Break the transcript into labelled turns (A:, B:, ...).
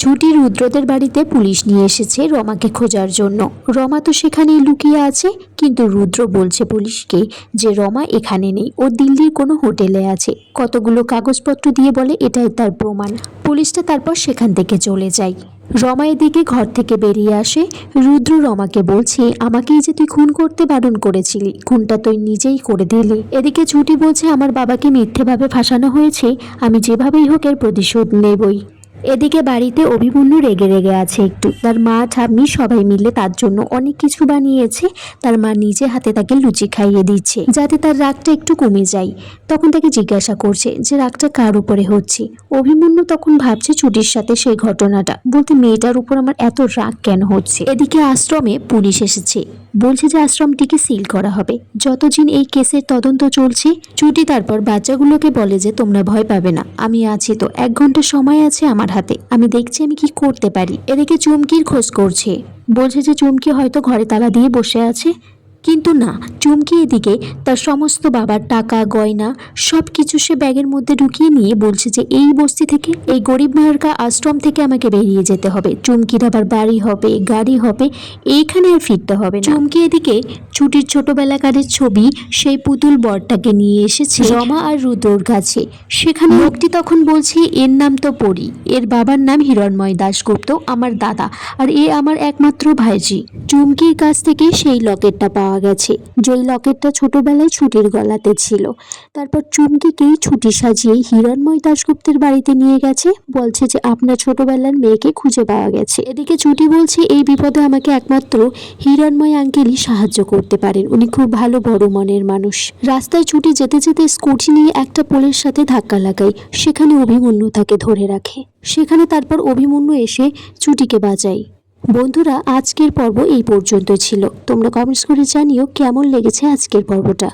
A: ছুটি রুদ্রদের বাড়িতে পুলিশ নিয়ে এসেছে রমাকে খোঁজার জন্য। রমা তো সেখানেই লুকিয়ে আছে, কিন্তু রুদ্র বলছে পুলিশকে যে রমা এখানে নেই, ও দিল্লির কোনো হোটেলে আছে। কতগুলো কাগজপত্র দিয়ে বলে এটাই তার প্রমাণ। পুলিশটা তারপর সেখান থেকে চলে যায়। রমা এদিকে ঘর থেকে বেরিয়ে আসে। রুদ্র রমাকে বলছে, আমাকেই যে তুই খুন করতে বারণ করেছিলি, খুনটা তুই নিজেই করে দিলি। এদিকে ছুটি বলছে, আমার বাবাকে মিথ্যেভাবে ফাঁসানো হয়েছে, আমি যেভাবেই হোক এর প্রতিশোধ নেবই। এদিকে বাড়িতে অভিমন্যু রেগে রেগে আছে একটু। তার মা ঠাম্মি সবাই মিলে তার জন্য অনেক কিছু বানিয়েছে। তার মা নিজে হাতে তাকে লুচি খাইয়ে দিচ্ছে যাতে তার রাগটা একটু কমে যায়। তখন তাকে জিজ্ঞাসা করছে যে রাগটা কার উপরে হচ্ছে। অভিমন্যু তখন ভাবছে ছুটির সাথে সেই ঘটনাটা, বলতে মেয়েটার উপর আমার এত রাগ কেন হচ্ছে। এদিকে আশ্রমে পুলিশ এসেছে, বলছে যে আশ্রমটিকে সিল করা হবে যতদিন এই কেসের তদন্ত চলছে। ছুটি তারপর বাচ্চাগুলোকে বলে যে তোমরা ভয় পাবে না, আমি আছি তো, 1 ঘন্টা সময় আছে আমার হাতে, আমি দেখছি আমি কি করতে পারি। এদিকে চুমকির খোঁজ করছে, বলছে যে চুমকি হয়তো ঘরে তালা দিয়ে বসে আছে, কিন্তু না, চুমকি এদিকে তার সমস্ত বাবার টাকা গয়না সব কিছু সে ব্যাগের মধ্যে ঢুকিয়ে নিয়ে বলছে যে এই বস্তি থেকে, এই গরিব মায়েরকা আশ্রম থেকে আমাকে বেরিয়ে যেতে হবে। চুমকির আবার বাড়ি হবে, গাড়ি হবে, এইখানে আর ফিরতে হবে না। চুমকি এদিকে ছুটির ছোটবেলাকারের ছবি, সেই পুতুল বরটাকে নিয়ে এসেছে রমা আর রুদ্রর কাছে। সেখানে লোকটি তখন বলছে, এর নাম তো পরি, এর বাবার নাম হিরণময় দাশগুপ্ত, আমার দাদা, আর এ আমার একমাত্র ভাইজি। চুমকির কাছ থেকে সেই লকেটটা পাওয়া গেছে, যেই লকেটটা ছোটবেলায় ছুটির গলাতে ছিল। তারপর চুমকিকেই ছুটি সাজিয়ে হিরণময় দাশগুপ্তের বাড়িতে নিয়ে গেছে, বলছে যে আপনার ছোটবেলার মেয়েকে খুঁজে পাওয়া গেছে। এদিকে ছুটি বলছে এই বিপদে আমাকে একমাত্র হিরণময় আঙ্কেলই সাহায্য করতে পারেন, উনি খুব ভালো বড় মনের মানুষ। রাস্তায় ছুটি যেতে যেতে স্কুটি নিয়ে একটা পোলের সাথে ধাক্কা লাগায়, সেখানে অভিমন্যু তাকে ধরে রাখে। সেখানে তারপর অভিমন্যু এসে ছুটিকে বাঁচায়। বন্ধুরা, আজকের পর্ব এই পর্যন্ত ছিল। তোমরা কমেন্টস করে জানিও কেমন লেগেছে আজকের পর্বটা।